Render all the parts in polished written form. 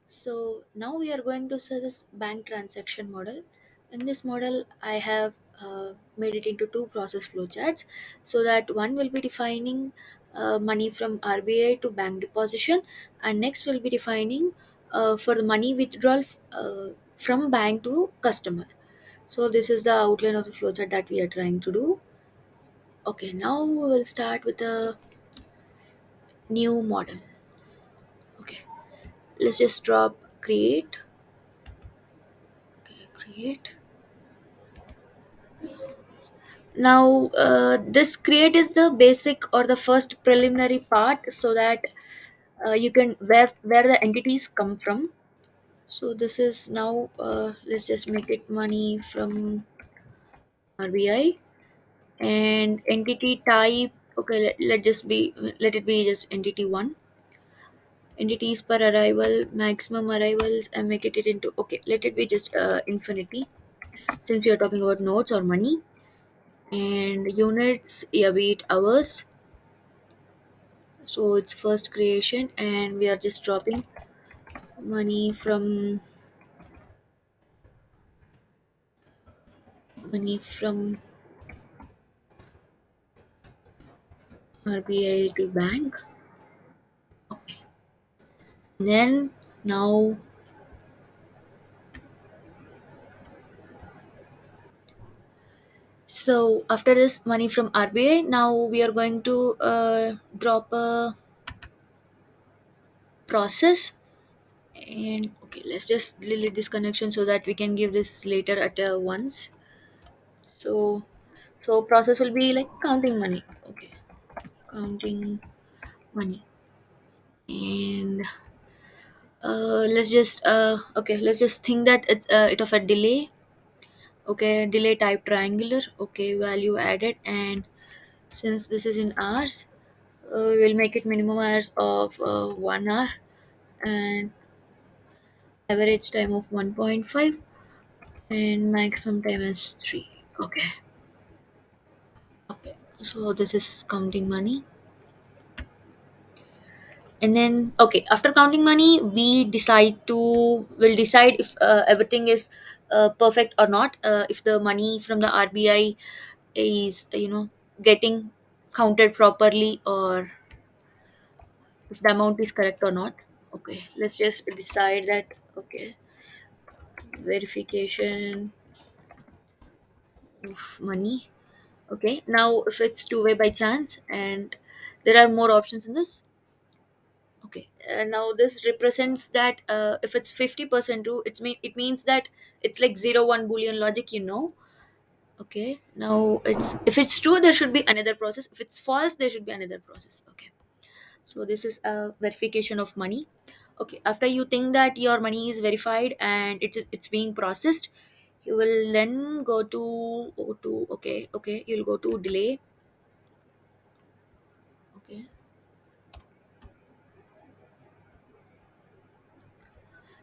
So now we are going to see this bank transaction model. In this model, I have made it into two process flowcharts so that one will be defining money from RBI to bank deposition, and next will be defining for the money withdrawal from bank to customer. So this is the outline of the flowchart that we are trying to do. Okay, now we will start with a new model. Okay, let's just drop create. Okay, create. Now, this create is the basic or the first preliminary part so that you can where the entities come from. So this is now let's just make it money from RBI and entity type. Okay, let it be just entity one. Entities per arrival, maximum arrivals, and make it into okay. Let it be just infinity since we are talking about notes or money and units. Yeah, be it hours. So it's first creation and we are just dropping money from RBI to bank. Okay. Then now, so after this money from RBI, now we are going to drop a process. And okay, let's just delete this connection so that we can give this later at once. So so process will be like counting money. Okay, counting money. And let's just think that it's it of a delay. Okay, delay type triangular. Okay, value added, and since this is in hours, we'll make it minimum hours of 1 hour and average time of 1.5 and maximum time is 3. Okay. Okay, so this is counting money. And then okay, after counting money we'll decide if everything is perfect or not, if the money from the RBI is getting counted properly or if the amount is correct or not. Okay, let's just decide that. Okay, verification of money. Okay, now if it's two-way by chance and there are more options in this. Okay, now this represents that if it's 50% true, it means that it's like 0 1 boolean logic, Okay, now it's if it's true, there should be another process. If it's false, there should be another process. Okay, so this is a verification of money. Okay, after you think that your money is verified and it's being processed, you will then go to okay, you'll go to delay. Okay,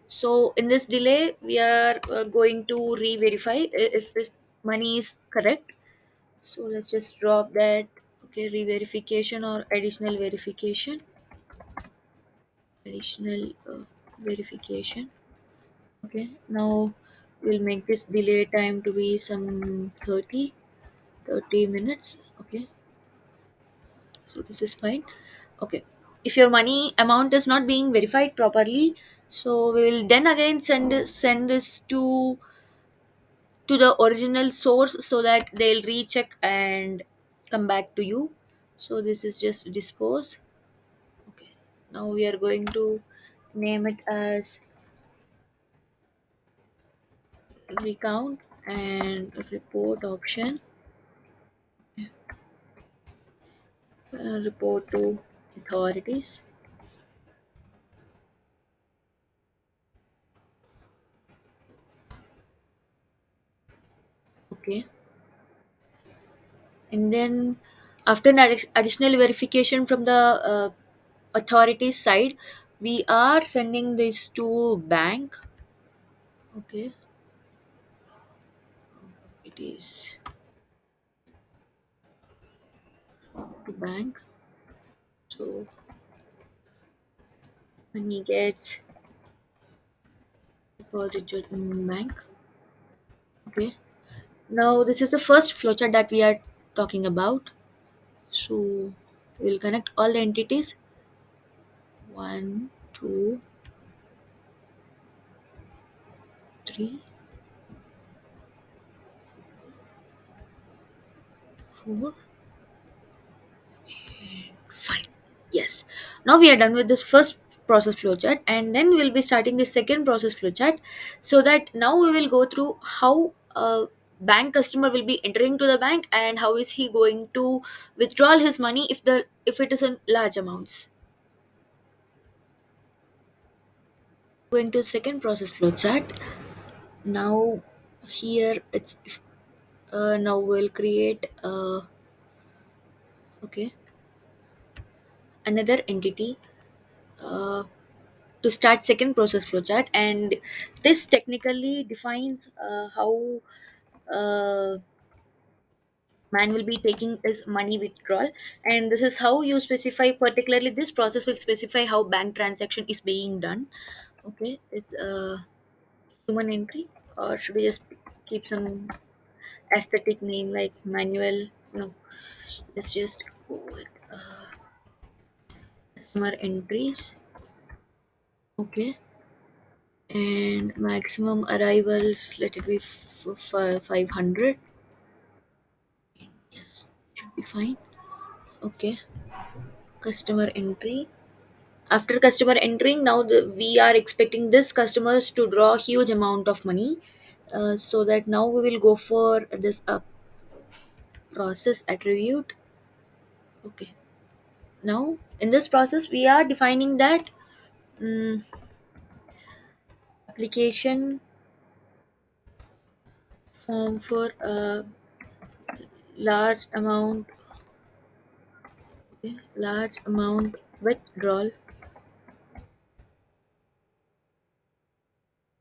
so in this delay, we are going to re-verify if money is correct. So let's just drop that. Okay, re-verification or additional verification. Additional verification. Okay, now we'll make this delay time to be some 30 minutes. Okay, so this is fine. Okay, if your money amount is not being verified properly, so we will then again send this to the original source so that they'll recheck and come back to you. So this is just dispose. Okay, now we are going to name it as recount and report option. Report to authorities. Okay, and then after an additional verification from the authorities side, we are sending this to bank. Okay, it is to bank. So when he gets deposit in bank. Okay. Now this is the first flowchart that we are talking about. So we'll connect all the entities. One, two, three, four, fine. Yes. Now we are done with this first process flowchart, and then we'll be starting the second process flowchart. So that now we will go through how a bank customer will be entering to the bank and how is he going to withdraw his money if it is in large amounts. Going to second process flowchart. Now here it's now we'll create okay, another entity uh, to start second process flowchart, and this technically defines how uh, man will be taking his money withdrawal, and this is how you specify, particularly this process will specify how bank transaction is being done. Okay, it's a human entry, or should we just keep some aesthetic name like manual? No, let's just go with customer entries. Okay, and maximum arrivals, let it be 500. Yes, should be fine. Okay, customer entry. After customer entering, now we are expecting this customers to draw a huge amount of money. So that now we will go for this process attribute. Okay, now in this process we are defining that mm, application form for a large amount, okay, large amount withdrawal.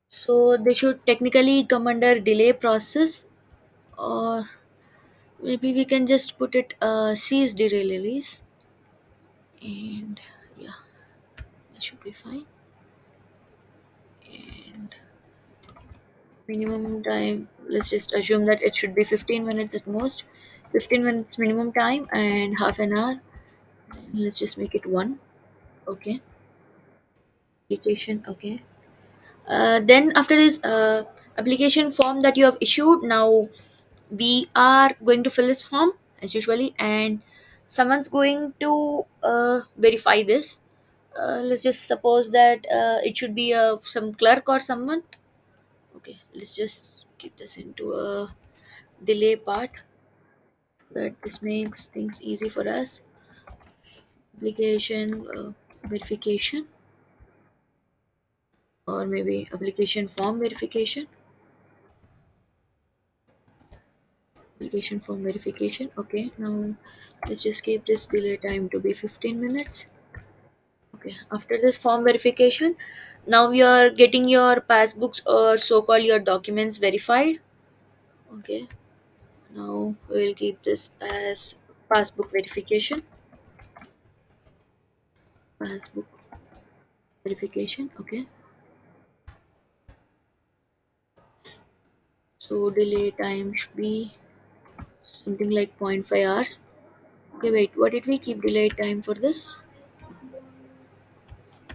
So they should technically come under delay process, or maybe we can just put it cease delay release, and yeah, that should be fine. And minimum time, let's just assume that it should be 15 minutes at most. 15 minutes minimum time and half an hour. Let's just make it one. Okay. Application. Okay. Then after this application form that you have issued, now we are going to fill this form as usually, and someone's going to verify this. Let's just suppose that it should be some clerk or someone. Okay, let's just keep this into a delay part so that this makes things easy for us. Application verification, or maybe application form verification. Application form verification. Okay, now let's just keep this delay time to be 15 minutes. Okay, after this form verification, now you are getting your passbooks or so-called your documents verified. Okay, now we will keep this as passbook verification. Passbook verification. Okay, so delay time should be something like zero point 0.5 hours. Okay, wait, what did we keep delay time for this?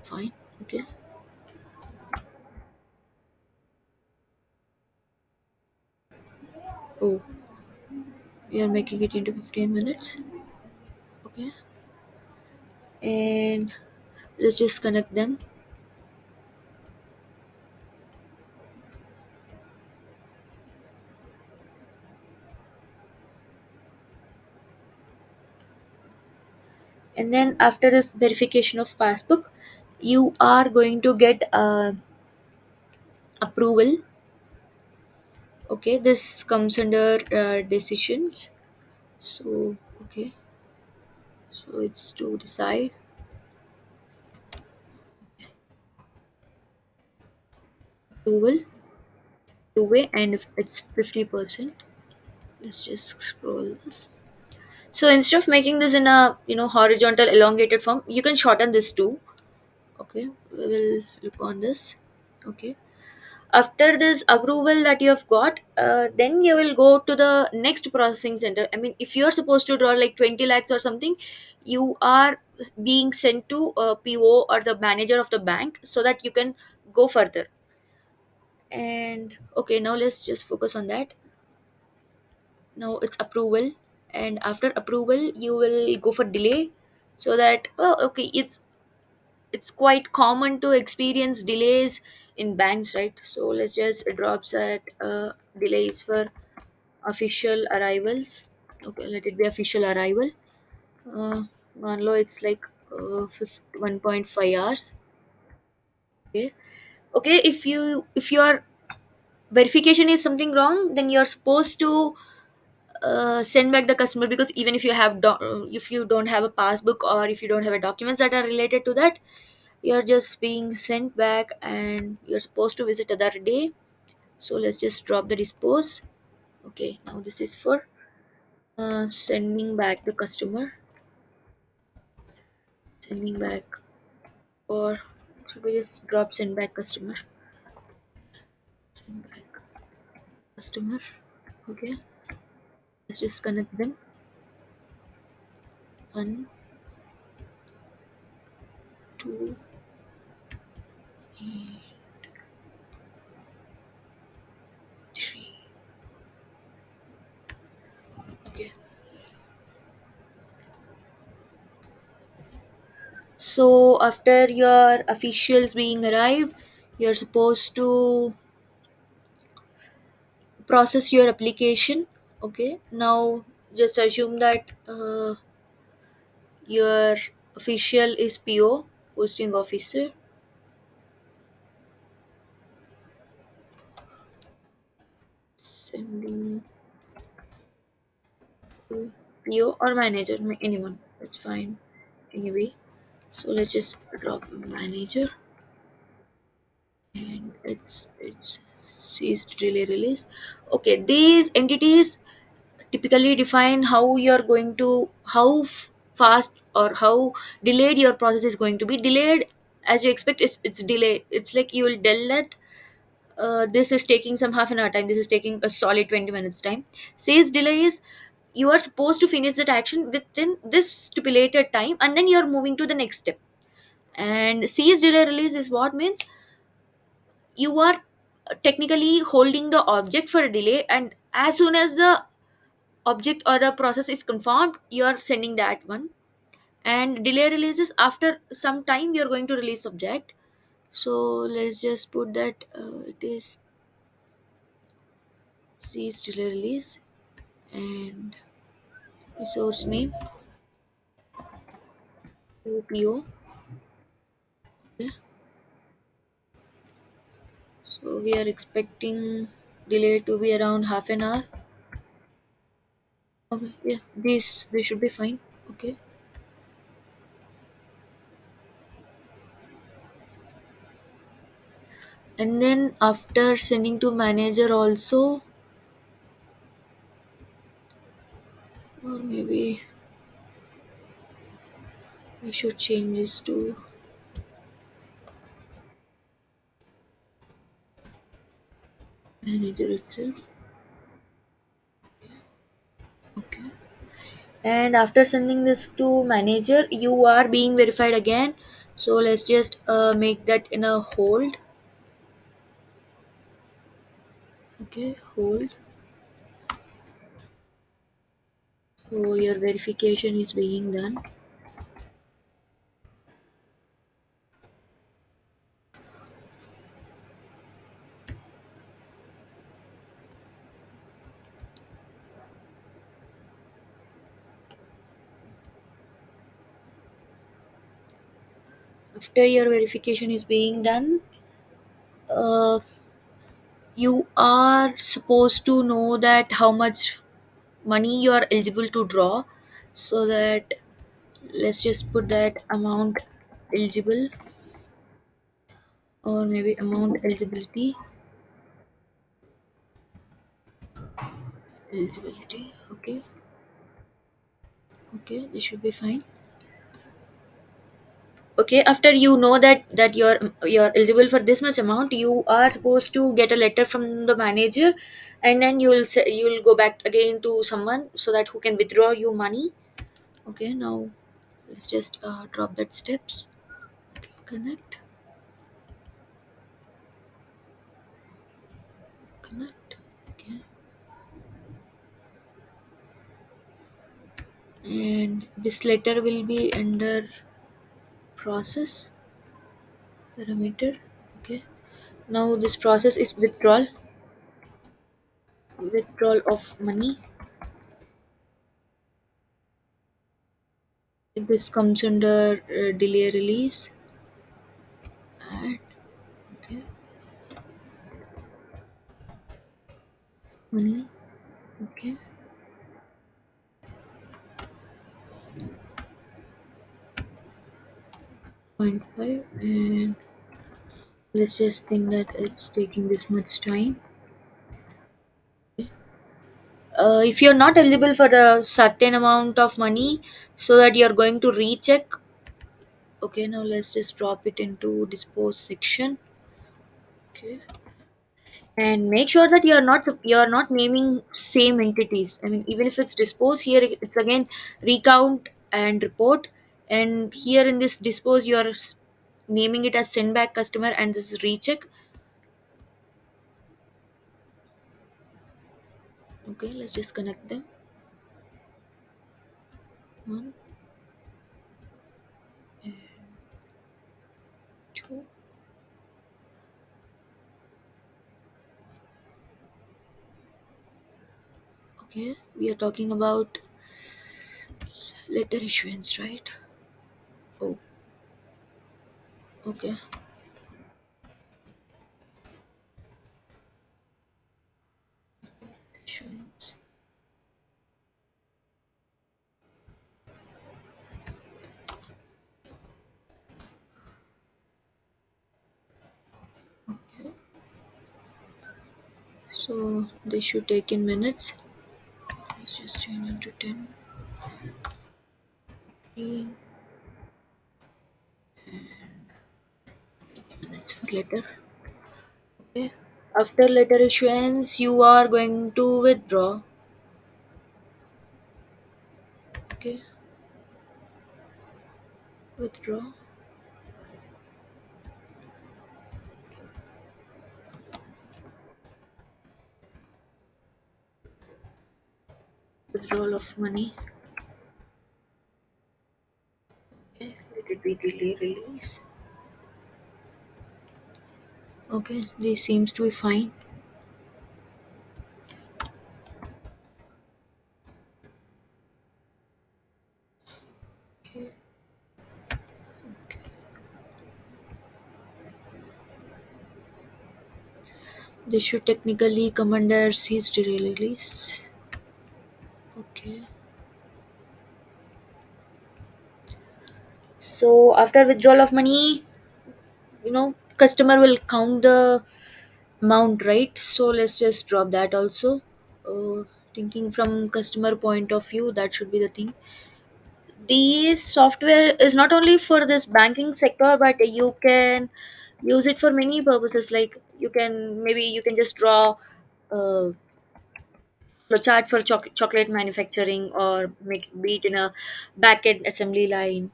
Fine. Okay. Oh, we are making it into 15 minutes. Okay, and let's just connect them. And then after this verification of passbook, you are going to get approval. Okay, this comes under decisions. So okay, so it's to decide approval two-way, and if it's 50%, let's just scroll this. So instead of making this in a horizontal elongated form, you can shorten this too. Okay, we will look on this. Okay, After this approval that you have got, then you will go to the next processing center. I mean, if you're supposed to draw like 20 lakhs or something, you are being sent to a PO or the manager of the bank so that you can go further. And okay, now let's just focus on that. Now it's approval, and after approval you will go for delay. So that, oh okay, it's quite common to experience delays in banks, right? So let's just drop that delays for official arrivals. Okay, let it be official arrival. uh Manlo it's like 1.5 hours. Okay. Okay, if your verification is something wrong, then you're supposed to send back the customer, because even if if you don't have a passbook or if you don't have a documents that are related to that, you're just being sent back and you're supposed to visit other day. So let's just drop the dispose. Okay, now this is for sending back the customer. Sending back, or should we just drop send back customer? Send back customer. Okay, let's just connect them. 1 2 3. Okay, so after your officials being arrived, you're supposed to process your application. Okay, now just assume that your official is PO, posting officer. Sending to PO or manager, anyone, that's fine. Anyway, so let's just drop manager, and it's ceased delay release. Okay, these entities typically define how you're going to, how fast or how delayed your process is going to be. Delayed, as you expect, it's delay. It's like you will tell that this is taking some half an hour time, this is taking a solid 20 minutes time. Says delay is you are supposed to finish that action within this stipulated time, and then you're moving to the next step. And cease delay release is what means you are technically holding the object for a delay, and as soon as the object or the process is confirmed, you are sending that one. And delay releases after some time you're going to release object. So let's just put that it is cease delay release, and resource name OPO. Okay. So we are expecting delay to be around half an hour. Okay, yeah, this should be fine. Okay, and then after sending to manager also, or maybe we should change this to manager itself. Okay, and after sending this to manager, you are being verified again. So let's just make that in a hold. Okay, hold. So your verification is being done. After your verification is being done, uh, you are supposed to know that how much money you are eligible to draw. So that, let's just put that amount eligible, or maybe amount eligibility. Eligibility. Okay, okay, this should be fine. Okay, after you know that you're eligible for this much amount, you are supposed to get a letter from the manager, and then you'll go back again to someone so that who can withdraw you money. Okay, now let's just drop that steps. Okay, connect. Okay, and this letter will be under process parameter. Okay, now this process is withdrawal of money. This comes under delay release. Add. Okay, money. Okay, 0.5, and let's just think that it's taking this much time. If you're not eligible for the certain amount of money, so that you're going to recheck. Okay, now let's just drop it into dispose section. Okay, and make sure that you're not naming same entities. I mean, even if it's dispose, here it's again recount and report, and here in this dispose you're naming it as send back customer, and this is recheck. Okay, let's just connect them. One, two. Okay, we are talking about letter issuance, right? Oh, okay. Issuance. Okay. So this should take in minutes. Let's just change into 10, 15 minutes for letter. Okay. After letter issuance, you are going to withdraw. Okay. Withdraw. Withdrawal of money. Okay. Let it be delay release. Okay. This seems to be fine. Okay. This should technically come under cease delay release. Okay. So after withdrawal of money, customer will count the amount, right? So let's just drop that also. uh, Thinking from customer point of view, that should be the thing. This software is not only for this banking sector, but you can use it for many purposes. Like you can just draw uh, a chart for chocolate manufacturing, or make be it in a back-end assembly line.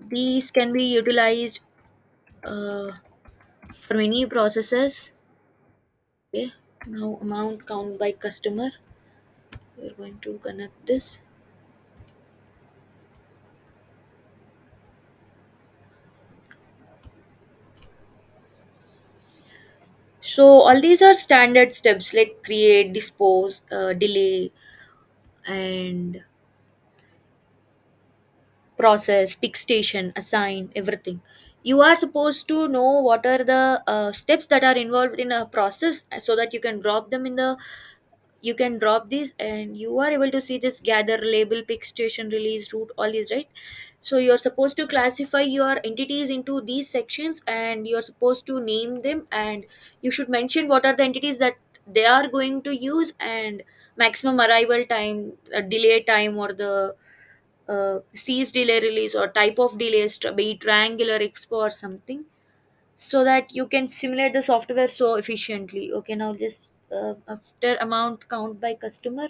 These can be utilized uh, for many processes. Okay, now amount count by customer. We're going to connect this. So all these are standard steps like create, dispose, delay, and process, pick station, assign, everything. You are supposed to know what are the steps that are involved in a process, so that you can drop these, and you are able to see this gather, label, pick station, release, route, all these, right? So you're supposed to classify your entities into these sections, and you're supposed to name them, and you should mention what are the entities that they are going to use, and maximum arrival time, delay time, or the cease delay release or type of delays, be it triangular expo or something, so that you can simulate the software so efficiently. Okay, now just after amount count by customer,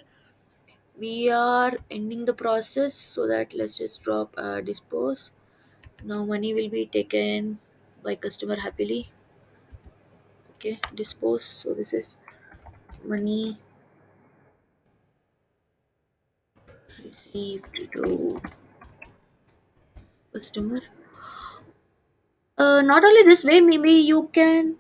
we are ending the process, so that let's just drop dispose. Now money will be taken by customer happily. Okay, dispose. So this is money received to customer. Not only this way, maybe you can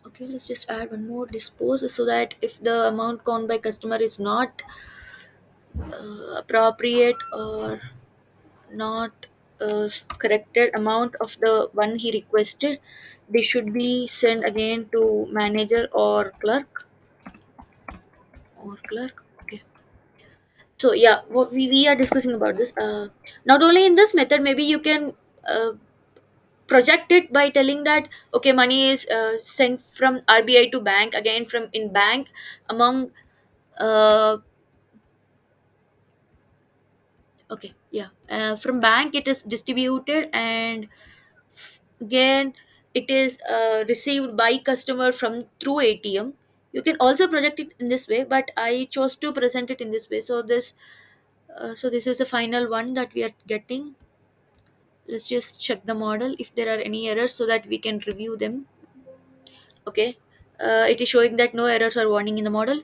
okay, let's just add one more dispose, so that if the amount count by customer is not appropriate or not corrected amount of the one he requested, they should be sent again to manager or clerk. Okay, so yeah, what we are discussing about this, not only in this method, maybe you can project it by telling that okay, money is sent from RBI to bank, again from in bank, among uh, okay, yeah, from bank it is distributed, and again it is received by customer from through ATM. You can also project it in this way, but I chose to present it in this way. So this is the final one that we are getting. Let's just check the model if there are any errors, so that we can review them. Okay, it is showing that no errors are warning in the model.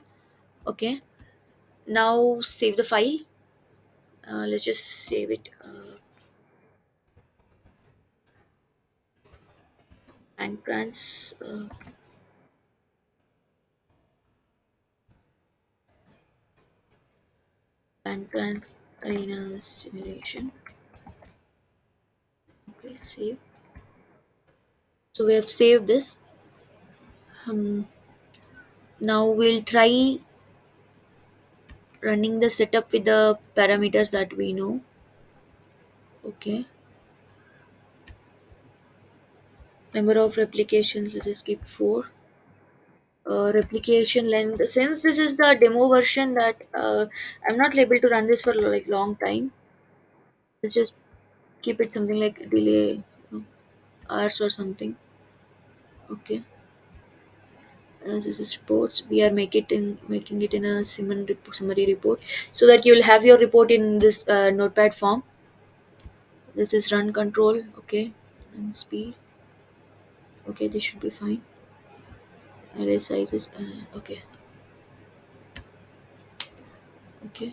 Okay, now save the file. Let's just save it. Bank trans bank trans arena simulation. Okay, save. So we have saved this. um, Now we'll try running the setup with the parameters that we know. Okay, number of replications, let's just keep 4. Replication length, since this is the demo version, that I'm not able to run this for like long time, let's just keep it something like delay, hours or something. Okay, this is reports, we are making it in a summary report, so that you'll have your report in this notepad form. This is run control. Okay, and speed. Okay, this should be fine. Array sizes. Okay, okay.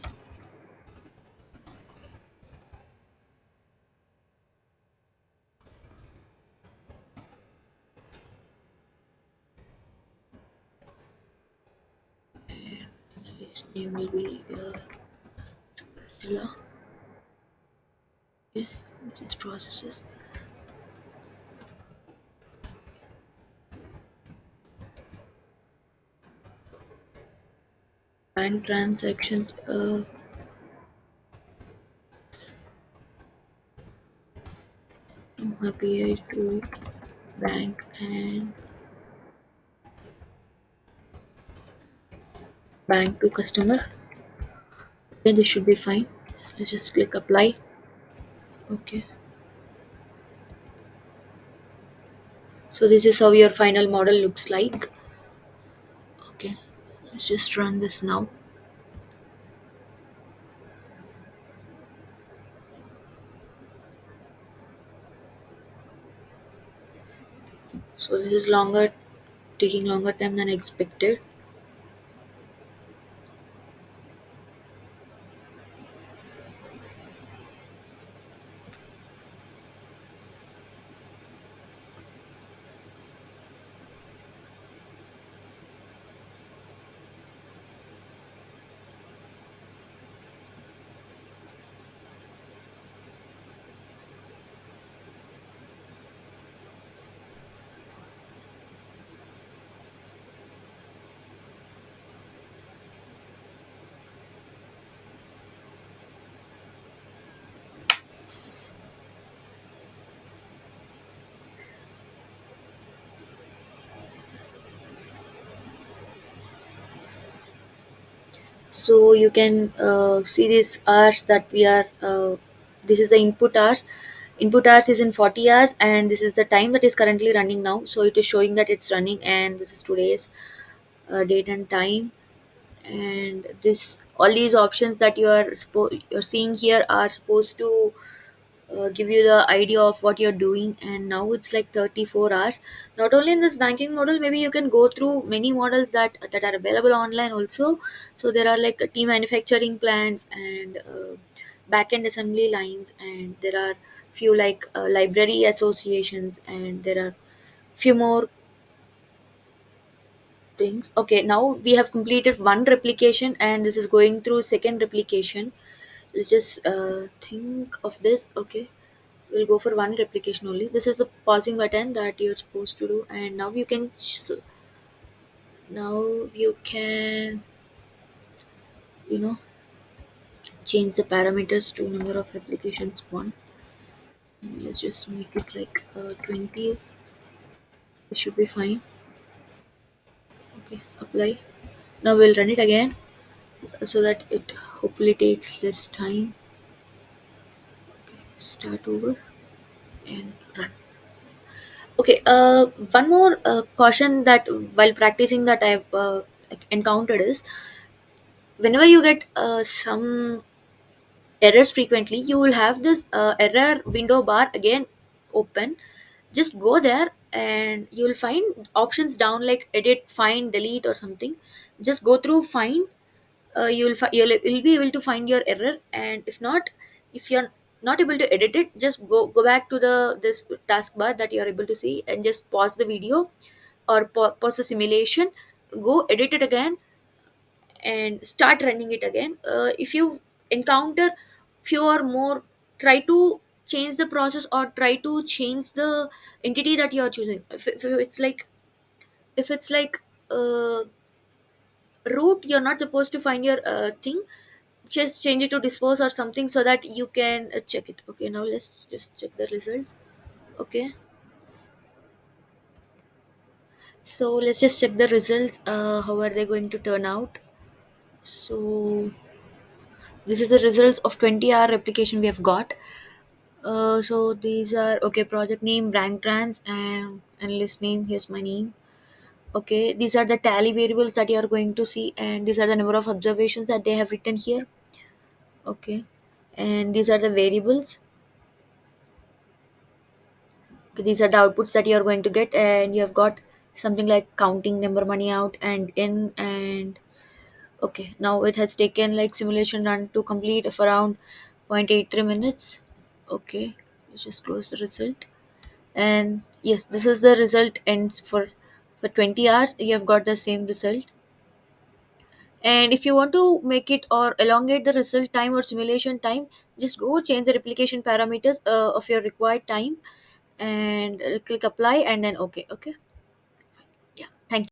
Its name will be Stella. Okay, this is processes. Bank transactions. From API to bank and bank to customer. Okay, this should be fine. Let's just click apply. Okay. So this is how your final model looks like. Okay. Let's just run this now. So this is taking longer time than expected. So you can see these hours that we are this is the input hours is in 40 hours, and this is the time that is currently running now, so it is showing that it's running, and this is today's date and time. And this all these options that you're seeing here are supposed to give you the idea of what you're doing. And now it's like 34 hours. Not only in this banking model, maybe you can go through many models that are available online also. So there are like tea manufacturing plants and back end assembly lines, and there are few like library associations, and there are few more things. Okay, now we have completed one replication, and this is going through second replication. Let's just think of this. Okay, we'll go for one replication only. This is a pausing button that you're supposed to do, and now you can you know change the parameters to number of replications one, and let's just make it like 20. It should be fine. Okay, apply. Now we'll run it again so that it hopefully takes less time. Okay, start over and run. Okay, one more caution that while practicing that I've encountered is, whenever you get some errors frequently, you will have this error window bar again open. Just go there and you will find options down like edit, find, delete or something. Just go through find. You'll be able to find your error, and if you're not able to edit it, just go back to the this taskbar that you're able to see, and just pause the video or pause the simulation, go edit it again, and start running it again. If you encounter few or more, try to change the process or try to change the entity that you are choosing. If it's like uh, root, you're not supposed to find your thing, just change it to dispose or something so that you can check it. Okay, now let's just check the results. Okay, so let's just check the results. How are they going to turn out? So this is the results of 20-hour replication we have got. So these are okay. Project name, rank trans, and analyst name. Here's my name. Okay, these are the tally variables that you are going to see, and these are the number of observations that they have written here. Okay, and these are the variables. Okay, these are the outputs that you are going to get, and you have got something like counting number money out and in. And okay, now it has taken like simulation run to complete of around 0.83 minutes. Okay, let's just close the result. And yes, this is the result ends for 20 hours you have got the same result. And if you want to make it or elongate the result time or simulation time, just go change the replication parameters of your required time, and click apply, and then okay. Yeah, thank you.